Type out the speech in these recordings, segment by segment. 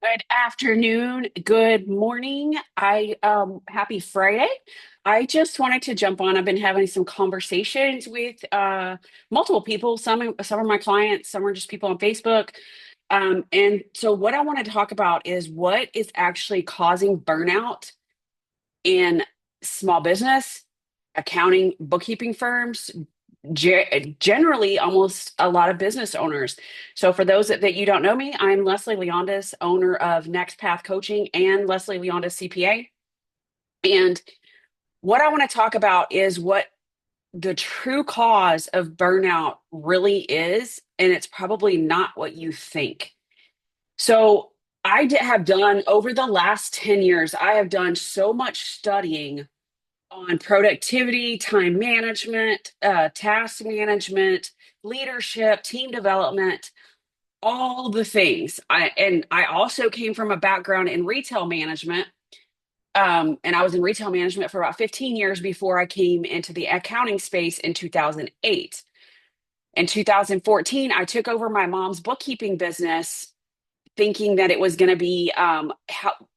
Good afternoon, good morning. Happy Friday. I just wanted to jump on. I've been having some conversations with multiple people. Some are my clients, some are just people on Facebook. And so what I want to talk about is what is actually causing burnout in small business, accounting, bookkeeping firms, generally almost a lot of business owners. So for those that you don't know me, I'm Leslie Leondis, owner of Next Path Coaching and Leslie Leondis CPA. And what I want to talk about is what the true cause of burnout really is, and it's probably not what you think. So have done over the last 10 years, I have done so much studying on productivity, time management, task management, leadership, team development, all the things. I also came from a background in retail management. And I was in retail management for about 15 years before I came into the accounting space in 2008. In 2014, I took over my mom's bookkeeping business thinking that it was going to be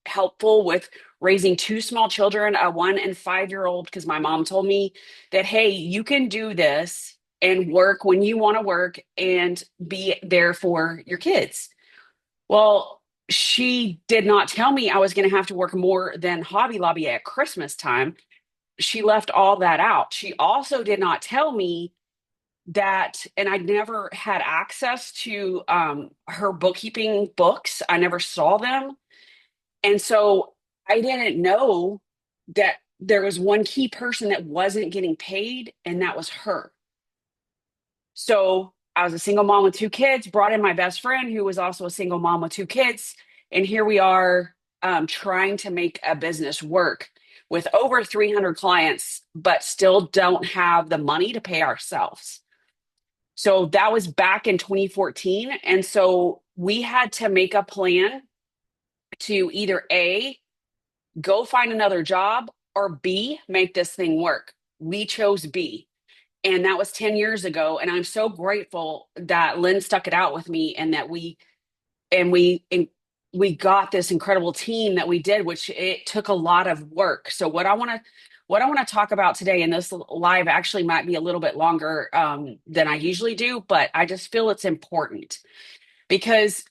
helpful with raising two small children, a 1 and 5 year old, because my mom told me that, hey, you can do this and work when you want to work and be there for your kids. Well, she did not tell me I was going to have to work more than Hobby Lobby at Christmas time. She left all that out. She also did not tell me that, and I never had access to her bookkeeping books. I never saw them. And so I didn't know that there was one key person that wasn't getting paid, and that was her. So I was a single mom with two kids, brought in my best friend who was also a single mom with two kids. And here we are trying to make a business work with over 300 clients, but still don't have the money to pay ourselves. So that was back in 2014. And so we had to make a plan to either A, go find another job, or B, make this thing work. We chose B. And that was 10 years ago. And I'm so grateful that Lynn stuck it out with me and that and we got this incredible team that we did, which it took a lot of work. So what I want to talk about today, and this live actually might be a little bit longer than I usually do, but I just feel it's important because,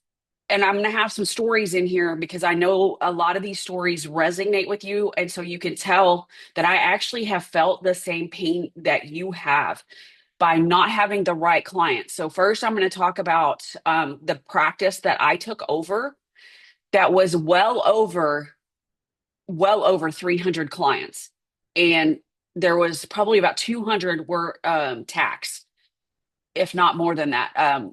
and I'm going to have some stories in here because I know a lot of these stories resonate with you. And so you can tell that I actually have felt the same pain that you have by not having the right clients. So first, I'm going to talk about the practice that I took over that was well over 300 clients, and there was probably about 200 were tax, if not more than that.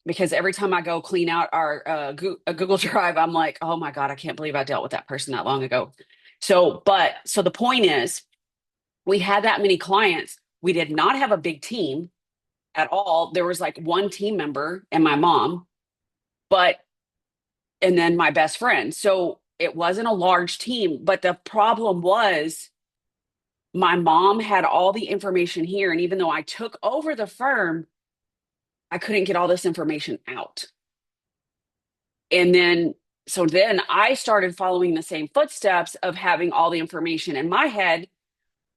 Because every time I go clean out our Google Drive, I'm like, oh my God, I can't believe I dealt with that person that long ago. So the point is, we had that many clients. We did not have a big team at all. There was like one team member and my mom, but and then my best friend. So it wasn't a large team, but the problem was my mom had all the information here. And even though I took over the firm, I couldn't get all this information out. And then I started following the same footsteps of having all the information in my head.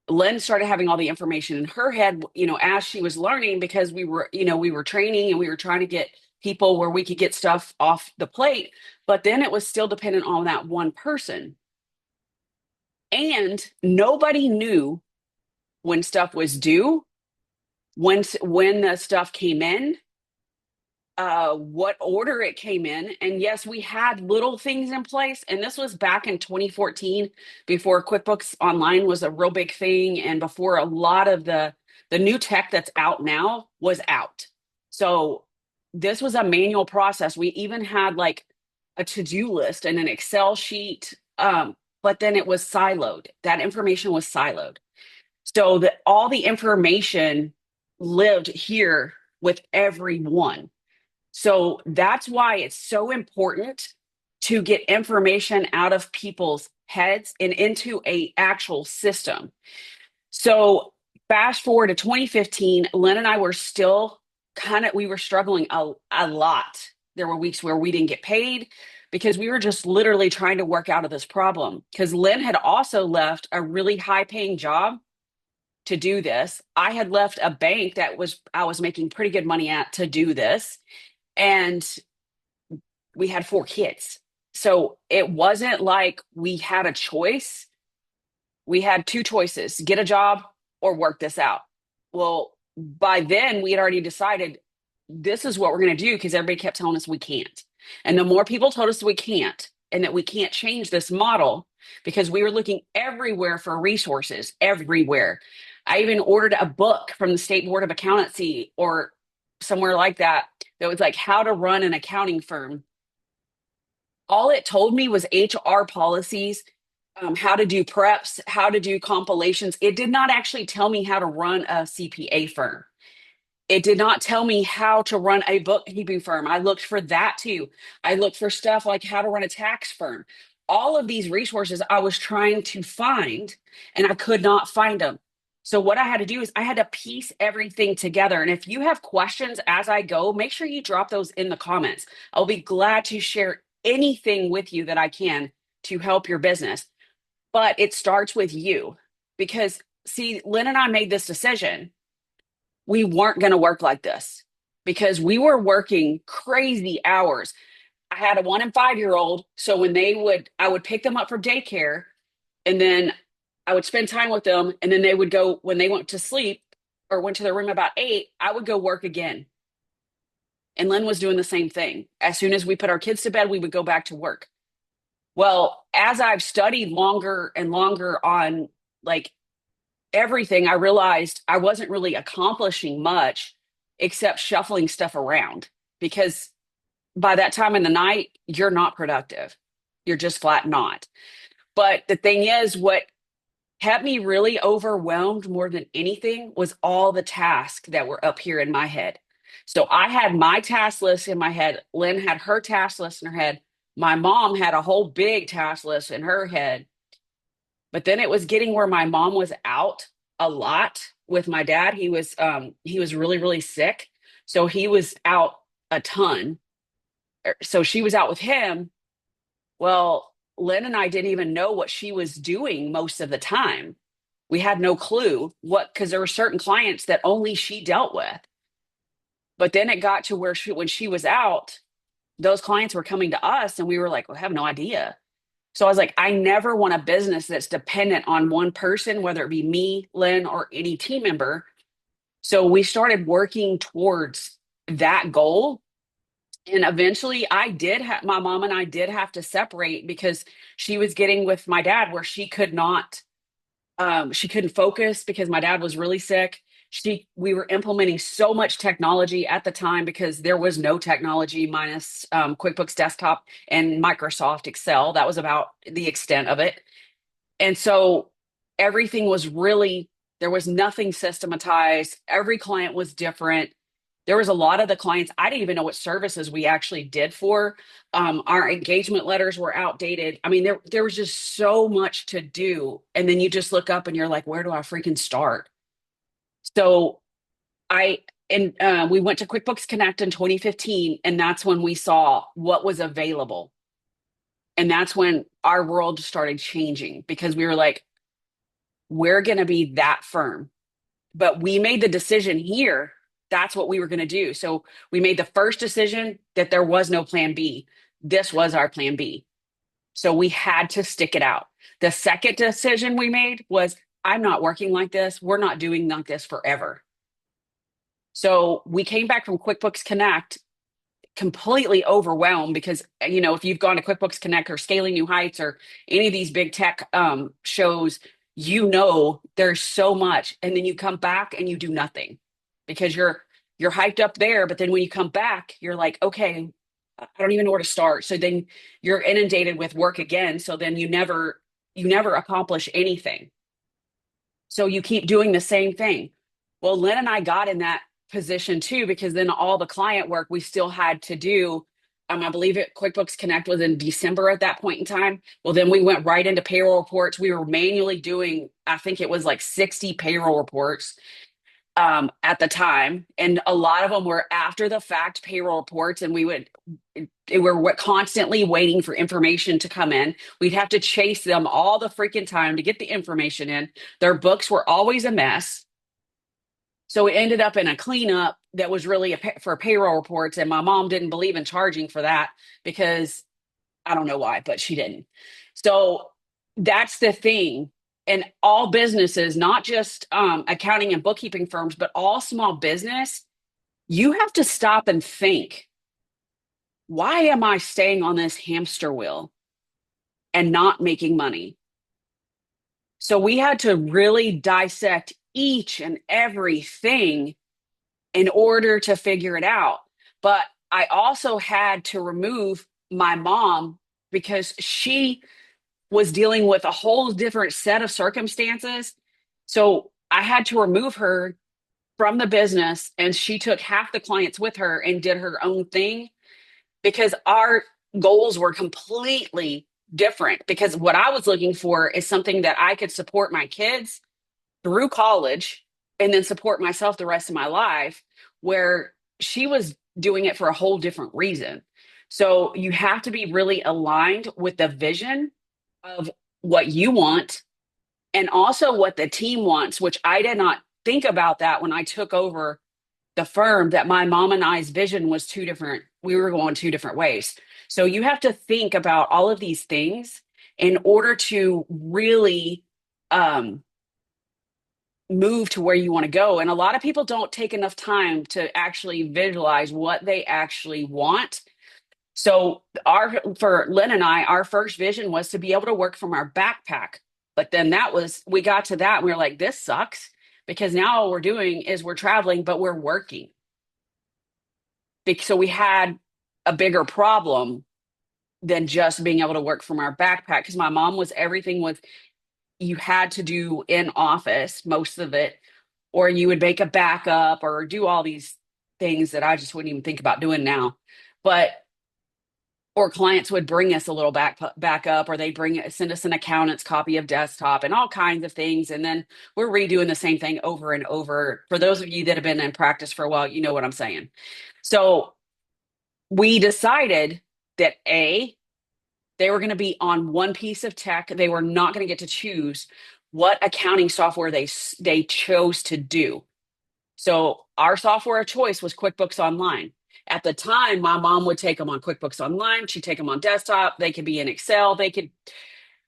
Lynn started having all the information in her head, as she was learning because we were training and we were trying to get people where we could get stuff off the plate. But then it was still dependent on that one person. And nobody knew when stuff was due, when the stuff came in, what order it came in. And yes, we had little things in place. And this was back in 2014, before QuickBooks Online was a real big thing, and before a lot of the new tech that's out now was out. So this was a manual process. We even had like a to-do list and an Excel sheet, but then it was siloed. That information was siloed. So that all the information lived here with everyone. So that's why it's so important to get information out of people's heads and into a actual system. So fast forward to 2015, Lynn and I were still we were struggling a lot. There were weeks where we didn't get paid because we were just literally trying to work out of this problem. Because Lynn had also left a really high paying job to do this. I had left a bank that was I was making pretty good money at to do this. And we had 4 kids. So it wasn't like we had a choice. We had two choices: get a job or work this out. Well, by then we had already decided this is what we're going to do because everybody kept telling us we can't. And the more people told us we can't and that we can't change this model, because we were looking everywhere for resources, everywhere. I even ordered a book from the State Board of Accountancy or somewhere like that that was like how to run an accounting firm. All it told me was HR policies, how to do preps, how to do compilations. It did not actually tell me how to run a CPA firm. It did not tell me how to run a bookkeeping firm. I looked for that too. I looked for stuff like how to run a tax firm. All of these resources I was trying to find and I could not find them. So, what I had to do is I had to piece everything together. And if you have questions as I go, make sure you drop those in the comments. I'll be glad to share anything with you that I can to help your business. But it starts with you because, see, Lynn and I made this decision. We weren't going to work like this because we were working crazy hours. I had a 1 and 5 year old. So when I would pick them up for daycare and then I would spend time with them. And then they would go, when they went to sleep or went to their room about 8, I would go work again. And Lynn was doing the same thing. As soon as we put our kids to bed, we would go back to work. Well, as I've studied longer and longer on like everything, I realized I wasn't really accomplishing much except shuffling stuff around because by that time in the night, you're not productive. You're just flat not. But the thing is, what kept me really overwhelmed more than anything was all the tasks that were up here in my head. So I had my task list in my head. Lynn had her task list in her head. My mom had a whole big task list in her head. But then it was getting where my mom was out a lot with my dad. He was really, really sick. So he was out a ton. So she was out with him. Well, Lynn and I didn't even know what she was doing most of the time. We had no clue what, because there were certain clients that only she dealt with. But then it got to where when she was out, those clients were coming to us and we were like, we have no idea. So I was like, I never want a business that's dependent on one person, whether it be me, Lynn, or any team member. So we started working towards that goal. And eventually my mom and I did have to separate because she was getting with my dad where she couldn't focus because my dad was really sick. We were implementing so much technology at the time because there was no technology minus QuickBooks Desktop and Microsoft Excel. That was about the extent of it. And so everything was really, there was nothing systematized. Every client was different. There was a lot of the clients, I didn't even know what services we actually did for. Our engagement letters were outdated. I mean, there was just so much to do. And then you just look up and you're like, where do I freaking start? So I, and we went to QuickBooks Connect in 2015, and that's when we saw what was available. And that's when our world started changing because we were like, we're going to be that firm. But we made the decision here. That's what we were going to do. So we made the first decision that there was no plan B. This was our plan B. So we had to stick it out. The second decision we made was, I'm not working like this. We're not doing like this forever. So we came back from QuickBooks Connect completely overwhelmed because, if you've gone to QuickBooks Connect or Scaling New Heights or any of these big tech shows, there's so much. And then you come back and you do nothing because you're hyped up there. But then when you come back, you're like, okay, I don't even know where to start. So then you're inundated with work again. So then you never accomplish anything. So you keep doing the same thing. Well, Lynn and I got in that position too, because then all the client work we still had to do. I believe QuickBooks Connect was in December at that point in time. Well, then we went right into payroll reports. We were manually doing, I think it was like 60 payroll reports. at the time, and a lot of them were after the fact payroll reports, and we're constantly waiting for information to come in. We'd have to chase them all the freaking time to get the information in. Their books were always a mess. So it ended up in a cleanup that was really for payroll reports. And my mom didn't believe in charging for that because I don't know why, but she didn't. So that's the thing. And all businesses, not just accounting and bookkeeping firms, but all small business, you have to stop and think, why am I staying on this hamster wheel and not making money? So we had to really dissect each and everything in order to figure it out. But I also had to remove my mom because she was dealing with a whole different set of circumstances. So I had to remove her from the business, and she took half the clients with her and did her own thing because our goals were completely different. Because what I was looking for is something that I could support my kids through college and then support myself the rest of my life, where she was doing it for a whole different reason. So you have to be really aligned with the vision of what you want and also what the team wants, which I did not think about that when I took over the firm, that my mom and I's vision was two different, we were going two different ways. So you have to think about all of these things in order to really um, move to where you want to go. And a lot of people don't take enough time to actually visualize what they actually want. So our for Lynn and I, our first vision was to be able to work from our backpack. But then we got to that and we were like, this sucks because now all we're doing is we're traveling, but we're working. So we had a bigger problem than just being able to work from our backpack because my mom was everything with you had to do in office, most of it, or you would make a backup or do all these things that I just wouldn't even think about doing now. But or clients would bring us a little backup, or they send us an accountant's copy of desktop and all kinds of things, and then we're redoing the same thing over and over. For those of you that have been in practice for a while, you know what I'm saying. So we decided that they were going to be on one piece of tech. They were not going to get to choose what accounting software they chose to do. So our software of choice was QuickBooks Online. At the time, my mom would take them on QuickBooks Online. She'd take them on desktop. They could be in Excel.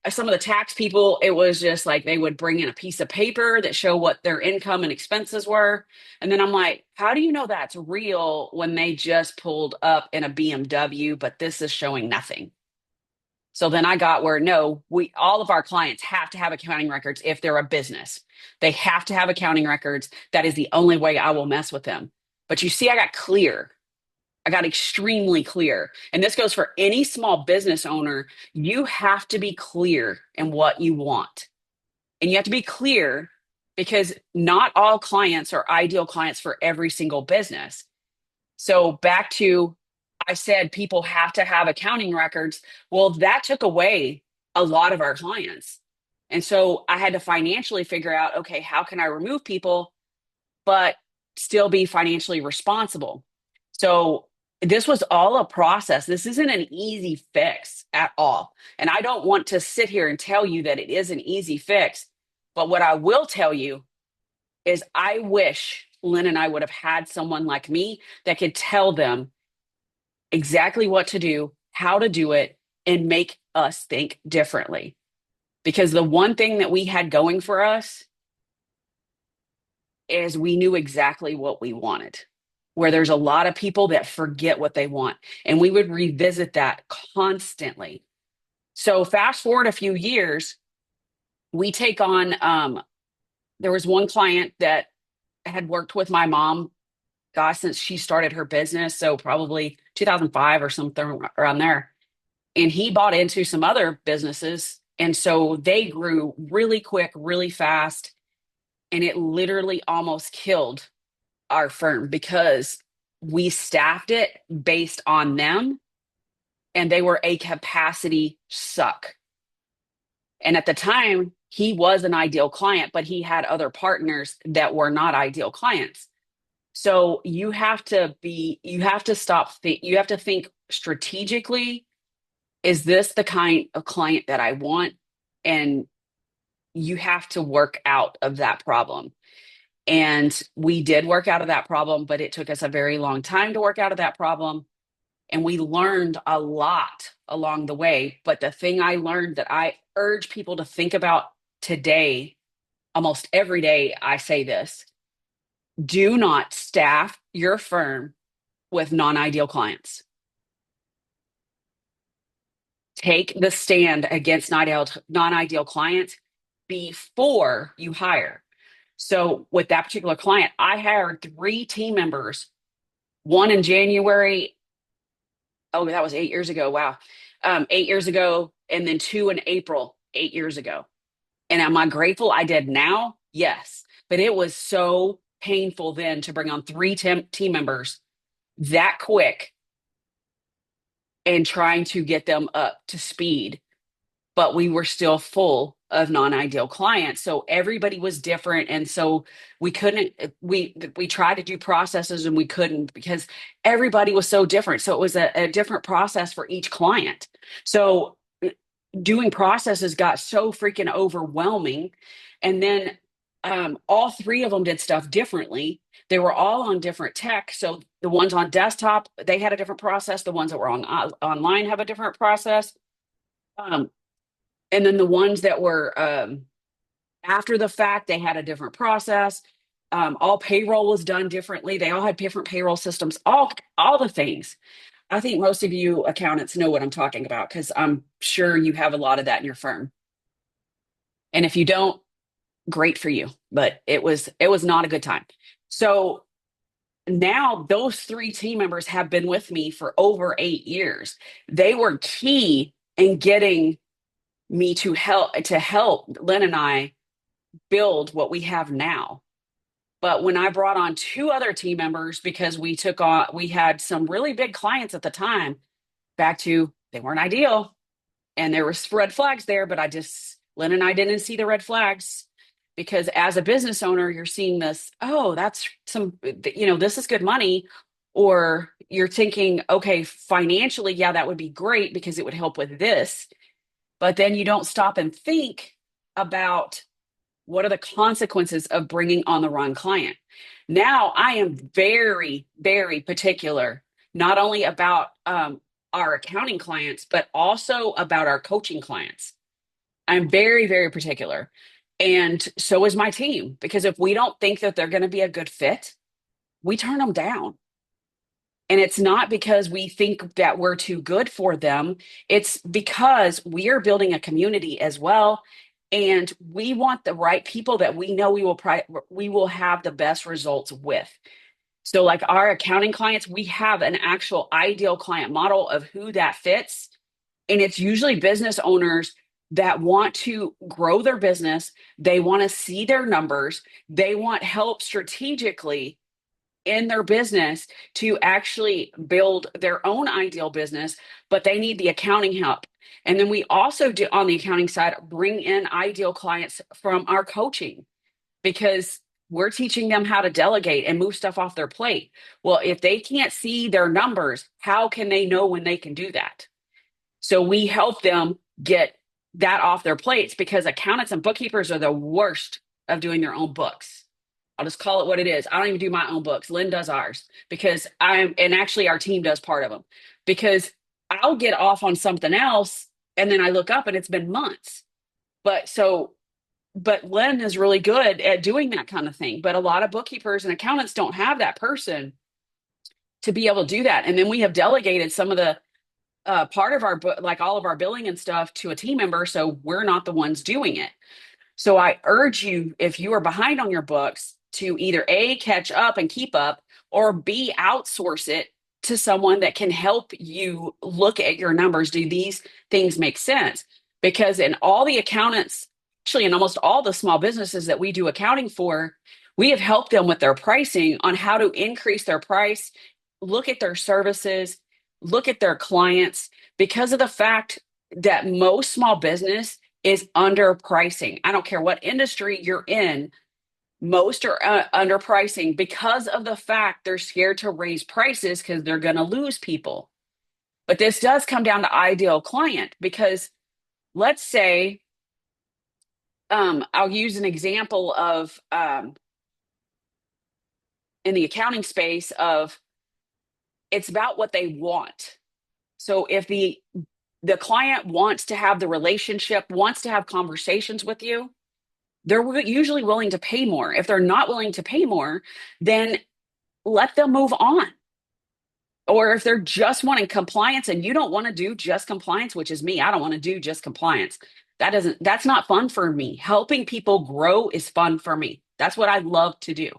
Some of the tax people, it was just like they would bring in a piece of paper that show what their income and expenses were. And then I'm like, how do you know that's real when they just pulled up in a BMW, but this is showing nothing? So then I got where no, all of our clients have to have accounting records if they're a business. They have to have accounting records. That is the only way I will mess with them. But you see, I got clear. I got extremely clear. And this goes for any small business owner. You have to be clear in what you want. And you have to be clear because not all clients are ideal clients for every single business. So back to, I said people have to have accounting records. Well, that took away a lot of our clients. And so I had to financially figure out, okay, how can I remove people, but still be financially responsible? So this was all a process. This isn't an easy fix at all. And I don't want to sit here and tell you that it is an easy fix. But what I will tell you is I wish Lynn and I would have had someone like me that could tell them exactly what to do, how to do it, and make us think differently. Because the one thing that we had going for us is we knew exactly what we wanted, where there's a lot of people that forget what they want. And we would revisit that constantly. So fast forward a few years, we take on, there was one client that had worked with my mom, gosh, since she started her business. So probably 2005 or something around there. And he bought into some other businesses. And so they grew really quick, really fast. And it literally almost killed our firm because we staffed it based on them and they were a capacity suck. And at the time, he was an ideal client, but he had other partners that were not ideal clients. So you have to you have to think strategically. Is this the kind of client that I want? And you have to work out of that problem. And we did work out of that problem, but it took us a very long time to work out of that problem. And we learned a lot along the way. But the thing I learned that I urge people to think about today, almost every day, I say this: do not staff your firm with non ideal clients. Take the stand against non ideal clients before you hire. So, with that particular client, I hired three team members, one in January. Oh, that was 8 years ago. Wow. 8 years ago, and then two in April, 8 years ago. And am I grateful I did now? Yes. But it was so painful then to bring on three team members that quick and trying to get them up to speed, but we were still full of non-ideal clients. So everybody was different. And so we tried to do processes and we couldn't because everybody was so different. So it was a different process for each client. So doing processes got so freaking overwhelming. And then all three of them did stuff differently. They were all on different tech. So the ones on desktop, they had a different process. The ones that were on online have a different process. Um, and then the ones that were after the fact, they had a different process. All payroll was done differently. They all had different payroll systems, all the things. I think most of you accountants know what I'm talking about because I'm sure you have a lot of that in your firm. And if you don't, great for you. But it was not a good time. So now those three team members have been with me for over 8 years. They were key in getting me to help Lynn and I build what we have now. But when I brought on two other team members because we had some really big clients at the time, back to they weren't ideal and there were red flags there, but Lynn and I didn't see the red flags because as a business owner, you're seeing this, oh, that's this is good money. Or you're thinking, okay, financially, yeah, that would be great because it would help with this. But then you don't stop and think about what are the consequences of bringing on the wrong client. Now I am very, very particular, not only about our accounting clients, but also about our coaching clients. I'm very, very particular. And so is my team, because if we don't think that they're going to be a good fit, we turn them down. And it's not because we think that we're too good for them. It's because we are building a community as well. And we want the right people that we know we will have the best results with. So like our accounting clients, we have an actual ideal client model of who that fits. And it's usually business owners that want to grow their business. They want to see their numbers. They want help strategically in their business to actually build their own ideal business, but they need the accounting help. And then we also do on the accounting side, bring in ideal clients from our coaching because we're teaching them how to delegate and move stuff off their plate. Well, if they can't see their numbers, how can they know when they can do that? So we help them get that off their plates because accountants and bookkeepers are the worst of doing their own books. I'll just call it what it is. I don't even do my own books. Lynn does ours and actually our team does part of them because I'll get off on something else and then I look up and it's been months. But Lynn is really good at doing that kind of thing. But a lot of bookkeepers and accountants don't have that person to be able to do that. And then we have delegated some of the part of our book, like all of our billing and stuff, to a team member. So we're not the ones doing it. So I urge you, if you are behind on your books, to either A, catch up and keep up, or B, outsource it to someone that can help you look at your numbers. Do these things make sense? Because in all the accountants, actually in almost all the small businesses that we do accounting for, we have helped them with their pricing on how to increase their price, look at their services, look at their clients, because of the fact that most small business is underpricing. I don't care what industry you're in, most are underpricing because of the fact they're scared to raise prices because they're going to lose people. But this does come down to ideal client because let's say, I'll use an example of in the accounting space of it's about what they want. So if the client wants to have the relationship, wants to have conversations with you, they're usually willing to pay more. If they're not willing to pay more, then let them move on. Or if they're just wanting compliance and you don't want to do just compliance, which is me, I don't want to do just compliance. That's not fun for me. Helping people grow is fun for me. That's what I love to do.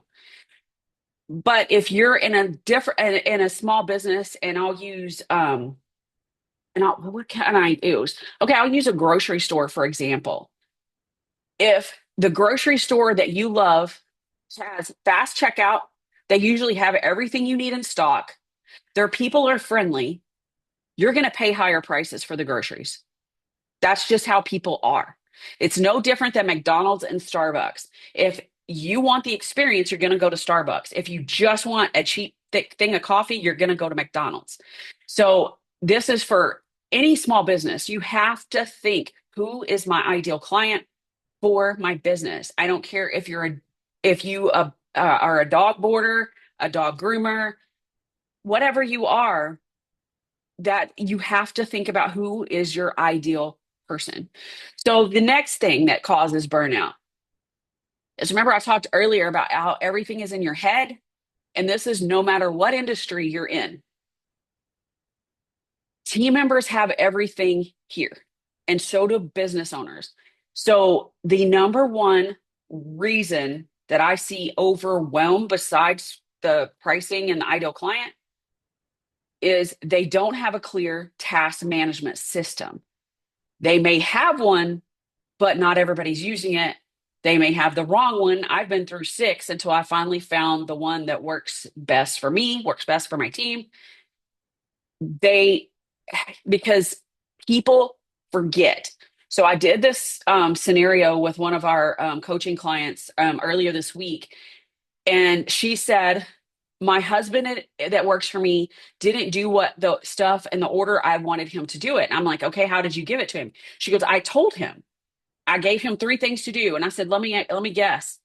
But if you're in a different in a small business, and I'll use what can I use? Okay, I'll use a grocery store for example. If the grocery store that you love has fast checkout, they usually have everything you need in stock. Their people are friendly. You're going to pay higher prices for the groceries. That's just how people are. It's no different than McDonald's and Starbucks. If you want the experience, you're going to go to Starbucks. If you just want a cheap, thick thing of coffee, you're going to go to McDonald's. So, this is for any small business. You have to think, who is my ideal client for my business? I don't care if you are a dog boarder, a dog groomer, whatever you are, that you have to think about who is your ideal person. So the next thing that causes burnout is, remember I talked earlier about how everything is in your head, and this is no matter what industry you're in. Team members have everything here, and so do business owners. So the number one reason that I see overwhelmed, besides the pricing and the ideal client, is they don't have a clear task management system. They may have one, but not everybody's using it. They may have the wrong one. I've been through six until I finally found the one that works best for me, works best for my team. They, because people forget. So I did this scenario with one of our coaching clients earlier this week, and she said, my husband that works for me didn't do what the stuff in the order I wanted him to do it. And I'm like, okay, how did you give it to him? She goes, I told him. I gave him three things to do. And I said, let me guess.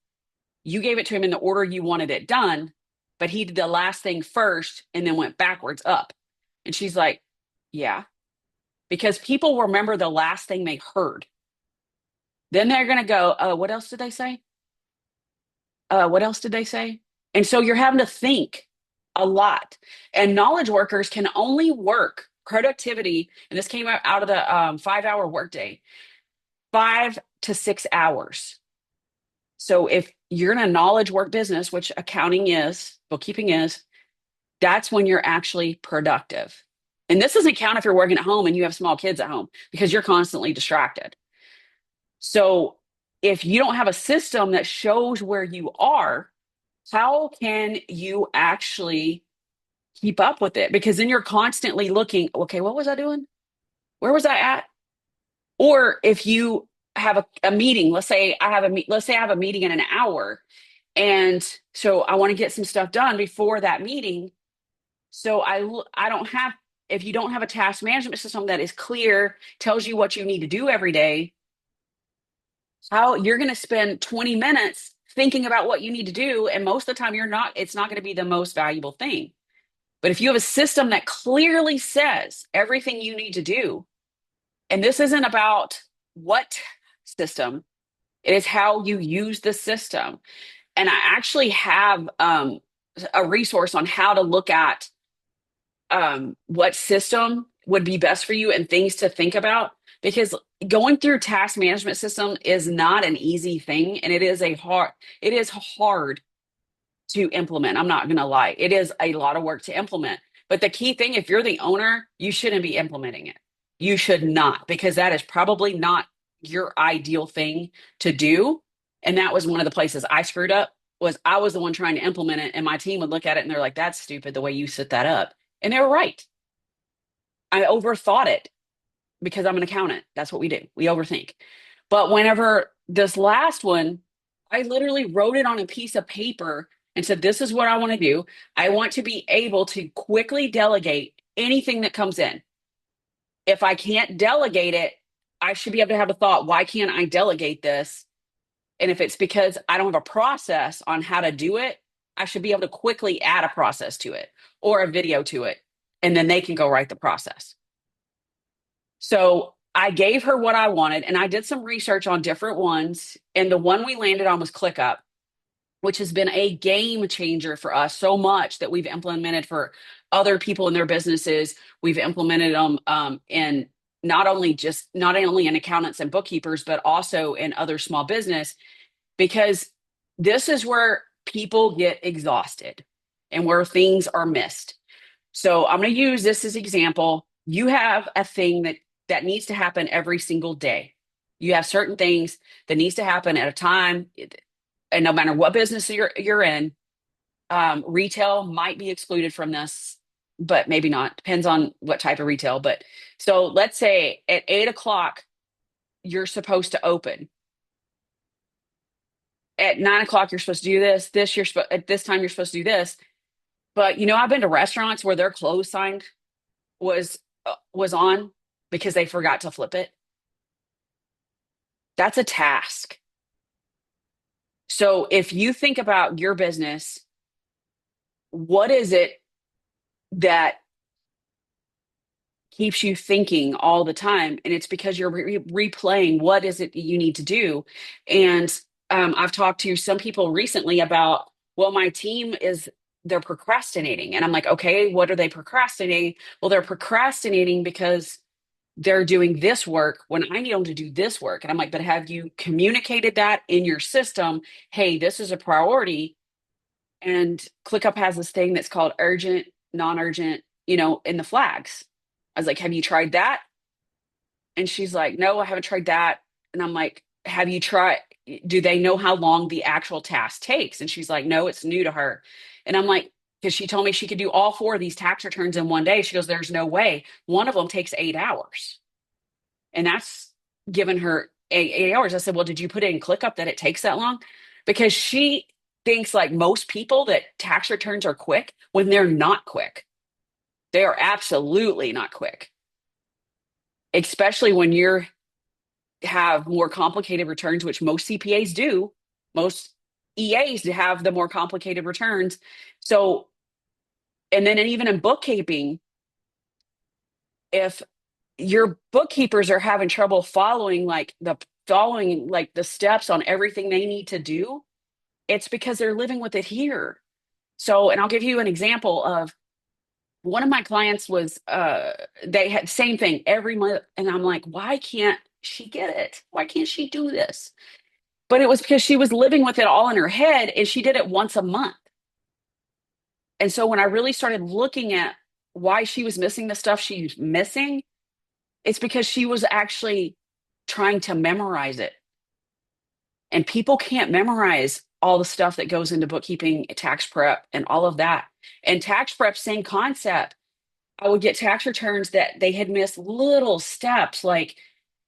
You gave it to him in the order you wanted it done, but he did the last thing first and then went backwards up. And she's like, yeah, because people remember the last thing they heard. Then they're going to go, what else did they say? What else did they say? And so you're having to think a lot. And knowledge workers can only work productivity. And this came out of the 5 hour workday, 5 to 6 hours. So if you're in a knowledge work business, which accounting is, bookkeeping is, that's when you're actually productive. And this doesn't count if you're working at home and you have small kids at home because you're constantly distracted. So if you don't have a system that shows where you are, how can you actually keep up with it? Because then you're constantly looking, okay, what was I doing? Where was I at? Or if you have a meeting, let's say I have a meeting in an hour, and so I want to get some stuff done before that meeting. So I don't have, if you don't have a task management system that is clear, tells you what you need to do every day, how you're going to spend 20 minutes thinking about what you need to do, and most of the time it's not going to be the most valuable thing. But if you have a system that clearly says everything you need to do, and this isn't about what system, it is how you use the system. And I actually have a resource on how to look at what system would be best for you and things to think about, because going through task management system is not an easy thing, and it is hard to implement. I'm not going to lie. It is a lot of work to implement. But the key thing, if you're the owner, you shouldn't be implementing it. You should not, because that is probably not your ideal thing to do. And that was one of the places I screwed up, was I was the one trying to implement it, and my team would look at it and they're like, that's stupid the way you set that up. And they were right. I overthought it because I'm an accountant. That's what we do. We overthink. But whenever this last one, I literally wrote it on a piece of paper and said, this is what I want to do. I want to be able to quickly delegate anything that comes in. If I can't delegate it, I should be able to have a thought, why can't I delegate this? And if it's because I don't have a process on how to do it, I should be able to quickly add a process to it or a video to it. And then they can go write the process. So I gave her what I wanted and I did some research on different ones. And the one we landed on was ClickUp, which has been a game changer for us so much that we've implemented for other people in their businesses. We've implemented them in not only in accountants and bookkeepers, but also in other small business, because this is where people get exhausted and where things are missed. So I'm going to use this as example. You have a thing that needs to happen every single day. You have certain things that needs to happen at a time, and no matter what business you're in, retail might be excluded from this, but maybe not. Depends on what type of retail. But so let's say at 8 o'clock you're supposed to open. At 9 o'clock you're supposed to do this. At this time you're supposed to do this. But I've been to restaurants where their close sign was on because they forgot to flip it. That's a task. So if you think about your business, what is it that keeps you thinking all the time? And it's because you're replaying what is it you need to do. And I've talked to some people recently about, well, my team is they're procrastinating. And I'm like, okay, what are they procrastinating? Well, they're procrastinating because they're doing this work when I need them to do this work. And I'm like, but have you communicated that in your system? Hey, this is a priority. And ClickUp has this thing that's called urgent, non-urgent, in the flags. I was like, have you tried that? And she's like, no, I haven't tried that. And I'm like, have you tried? Do they know how long the actual task takes? And she's like, no, it's new to her. And I'm like, because she told me she could do all four of these tax returns in one day. She goes, there's no way. One of them takes 8 hours. And that's given her 8 hours. I said, well, did you put it in ClickUp that it takes that long? Because she thinks, like most people, that tax returns are quick when they're not quick. They are absolutely not quick, especially when you have more complicated returns, which most CPAs do. Most EAs have the more complicated returns. So, and then even in bookkeeping, if your bookkeepers are having trouble following like the steps on everything they need to do, it's because they're living with it here. So, and I'll give you an example of one of my clients was they had same thing every month, and I'm like, why can't she get it? Why can't she do this? But it was because she was living with it all in her head and she did it once a month. And so when I really started looking at why she was missing the stuff she's missing, it's because she was actually trying to memorize it. And people can't memorize all the stuff that goes into bookkeeping, tax prep, and all of that. And tax prep, same concept. I would get tax returns that they had missed little steps, like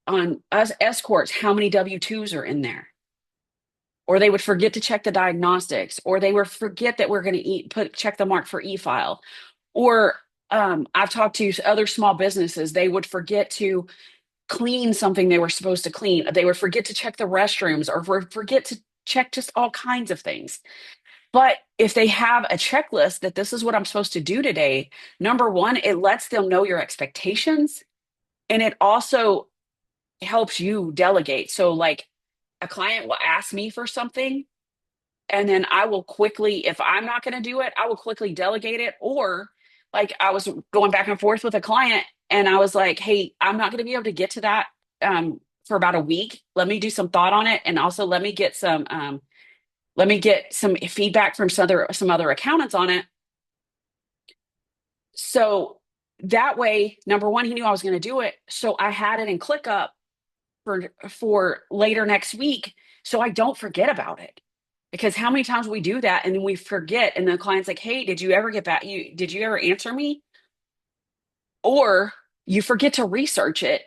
on us escorts, how many W-2s are in there? Or they would forget to check the diagnostics, or they would forget that we're going to check the mark for e-file. Or I've talked to other small businesses, they would forget to clean something they were supposed to clean. They would forget to check the restrooms or forget to check just all kinds of things. But if they have a checklist that this is what I'm supposed to do today, number one, it lets them know your expectations. And it also helps you delegate. So, like, a client will ask me for something, and then I will quickly, if I'm not going to do it, I will quickly delegate it. Or, like, I was going back and forth with a client, and I was like, hey, I'm not going to be able to get to that for about a week. Let me do some thought on it. And also let me get some feedback from some other accountants on it. So that way, number one, he knew I was going to do it. So I had it in ClickUp for later next week, so I don't forget about it. Because how many times we do that and then we forget, and the client's like, hey, did you ever get back? Did you ever answer me? Or you forget to research it,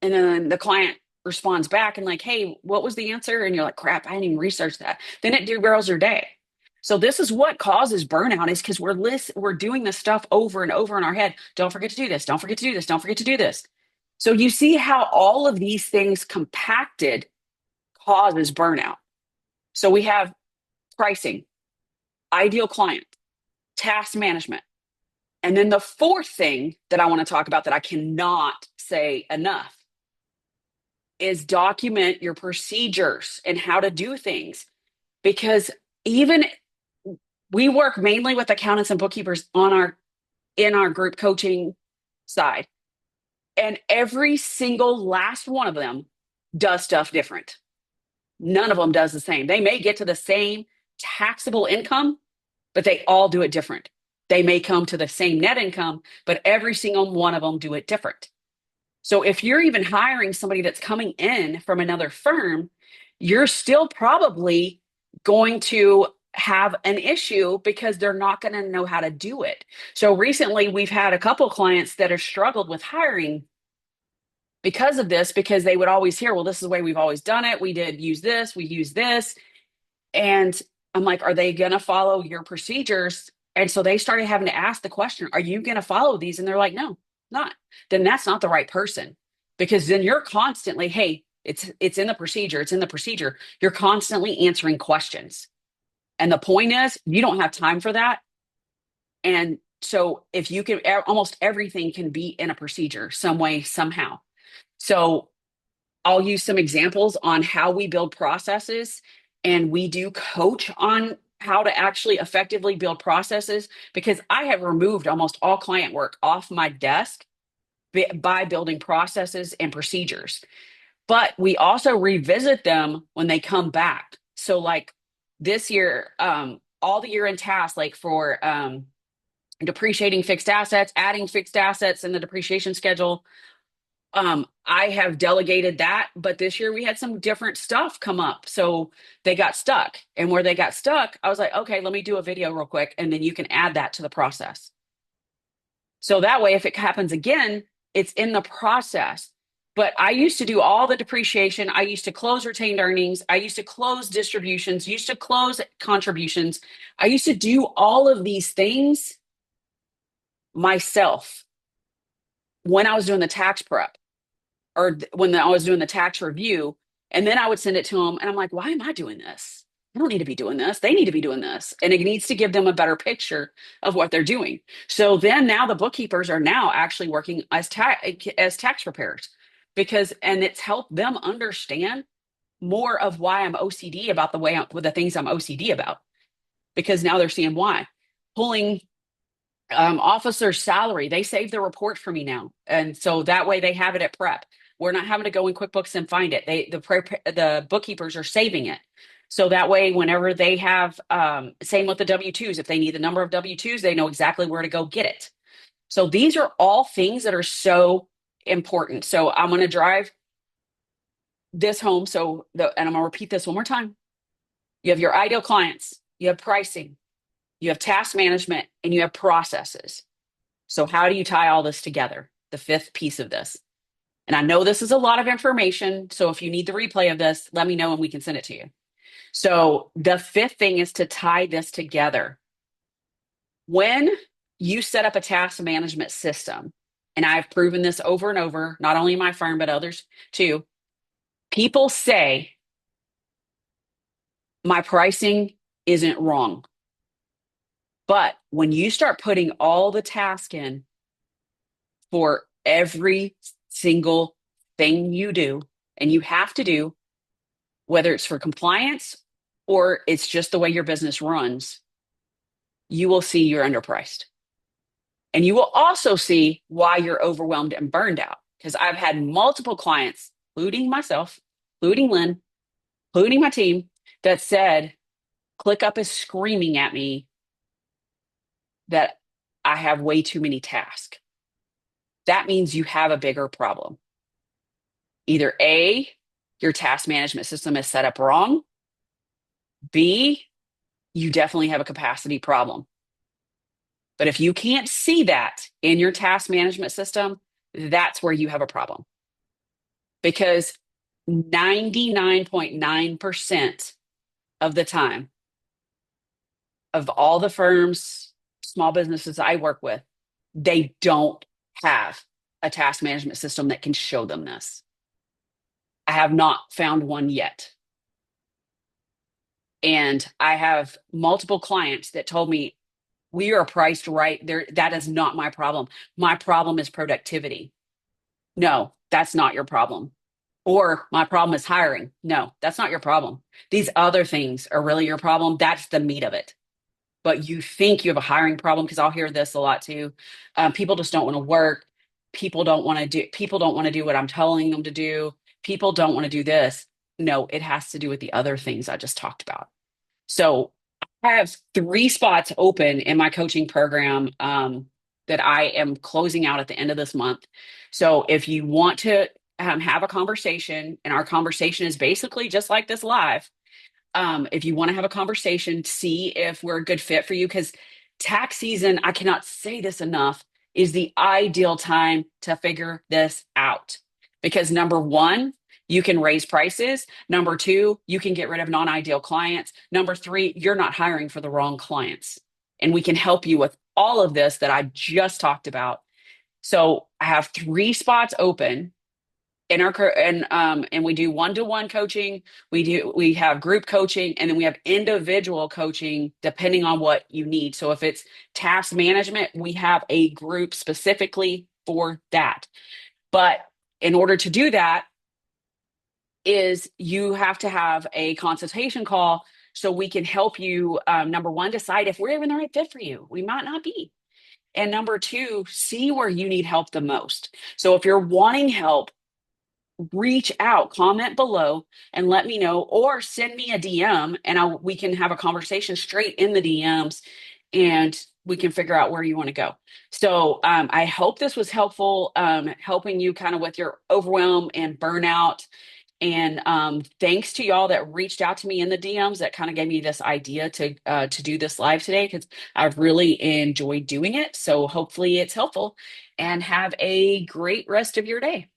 and then the client responds back and like, hey, what was the answer? And you're like, crap, I didn't even research that. Then it derails your day. So this is what causes burnout is because we're doing this stuff over and over in our head. Don't forget to do this. Don't forget to do this. Don't forget to do this. So you see how all of these things compacted causes burnout. So we have pricing, ideal client, task management. And then the fourth thing that I want to talk about that I cannot say enough is document your procedures and how to do things. Because even we work mainly with accountants and bookkeepers on our in our group coaching side. And every single last one of them does stuff different. None of them does the same. They may get to the same taxable income, but they all do it different. They may come to the same net income, but every single one of them do it different. So if you're even hiring somebody that's coming in from another firm, you're still probably going to have an issue because they're not going to know how to do it. So recently we've had a couple clients that have struggled with hiring because of this, because they would always hear, well, this is the way we've always done it. We did use this, we use this. And I'm like, are they going to follow your procedures? And so they started having to ask the question, are you going to follow these? And they're like, no, not. Then that's not the right person because then you're constantly, hey, it's in the procedure. It's in the procedure. You're constantly answering questions. And the point is, you don't have time for that. And so if you can, almost everything can be in a procedure some way, somehow. So I'll use some examples on how we build processes, and we do coach on how to actually effectively build processes because I have removed almost all client work off my desk by building processes and procedures. But we also revisit them when they come back. So like this year, all the year-end tasks, like for depreciating fixed assets, adding fixed assets in the depreciation schedule, I have delegated that, but this year we had some different stuff come up. So they got stuck. And where they got stuck, I was like, okay, let me do a video real quick. And then you can add that to the process. So that way, if it happens again, it's in the process. But I used to do all the depreciation. I used to close retained earnings. I used to close distributions, used to close contributions. I used to do all of these things myself when I was doing the tax prep or when I was doing the tax review. And then I would send it to them. And I'm like, why am I doing this? I don't need to be doing this. They need to be doing this. And it needs to give them a better picture of what they're doing. So then now the bookkeepers are now actually working as tax preparers and it's helped them understand more of why I'm OCD about with the things I'm OCD about, because now they're seeing why. Pulling officer's salary, they save the report for me now. And so that way they have it at prep. We're not having to go in QuickBooks and find it. The bookkeepers are saving it. So that way, whenever they have, same with the W-2s, if they need the number of W-2s, they know exactly where to go get it. So these are all things that are so important. So I'm going to drive this home. And I'm going to repeat this one more time. You have your ideal clients, you have pricing, you have task management, and you have processes. So how do you tie all this together? The fifth piece of this. And I know this is a lot of information. So if you need the replay of this, let me know and we can send it to you. So the fifth thing is to tie this together. When you set up a task management system, and I've proven this over and over, not only in my firm, but others too, people say, my pricing isn't wrong. But when you start putting all the task in for every single thing you do, and you have to do, whether it's for compliance or it's just the way your business runs, you will see you're underpriced. And you will also see why you're overwhelmed and burned out. Because I've had multiple clients, including myself, including Lynn, including my team, that said, ClickUp is screaming at me that I have way too many tasks. That means you have a bigger problem. Either A, your task management system is set up wrong. B, you definitely have a capacity problem. But if you can't see that in your task management system, that's where you have a problem. Because 99.9% of the time, of all the firms, small businesses I work with, they don't have a task management system that can show them this. I have not found one yet. And I have multiple clients that told me we are priced right there. That is not my problem. My problem is productivity. No, that's not your problem. Or my problem is hiring. No, that's not your problem. These other things are really your problem. That's the meat of it. But you think you have a hiring problem, because I'll hear this a lot too. People just don't want to work. People don't want to do what I'm telling them to do. People don't want to do this. No, it has to do with the other things I just talked about. So I have three spots open in my coaching program that I am closing out at the end of this month. So if you want to have a conversation, and our conversation is basically just like this live, if you want to have a conversation, see if we're a good fit for you. Because tax season, I cannot say this enough, is the ideal time to figure this out. Because number one, you can raise prices. Number two, you can get rid of non ideal clients. Number three, you're not hiring for the wrong clients. And we can help you with all of this that I just talked about. So I have three spots open in our and we do one-to-one coaching, we have group coaching, and then we have individual coaching depending on what you need. So if it's task management, we have a group specifically for that. But in order to do that, is you have to have a consultation call so we can help you, number one, decide if we're even the right fit for you. We might not be. And number two, see where you need help the most. So if you're wanting help, reach out, comment below and let me know, or send me a DM, and we can have a conversation straight in the DMs, and we can figure out where you want to go. So I hope this was helpful, helping you kind of with your overwhelm and burnout. And thanks to y'all that reached out to me in the DMs that kind of gave me this idea to do this live today, because I've really enjoyed doing it. So hopefully it's helpful, and have a great rest of your day.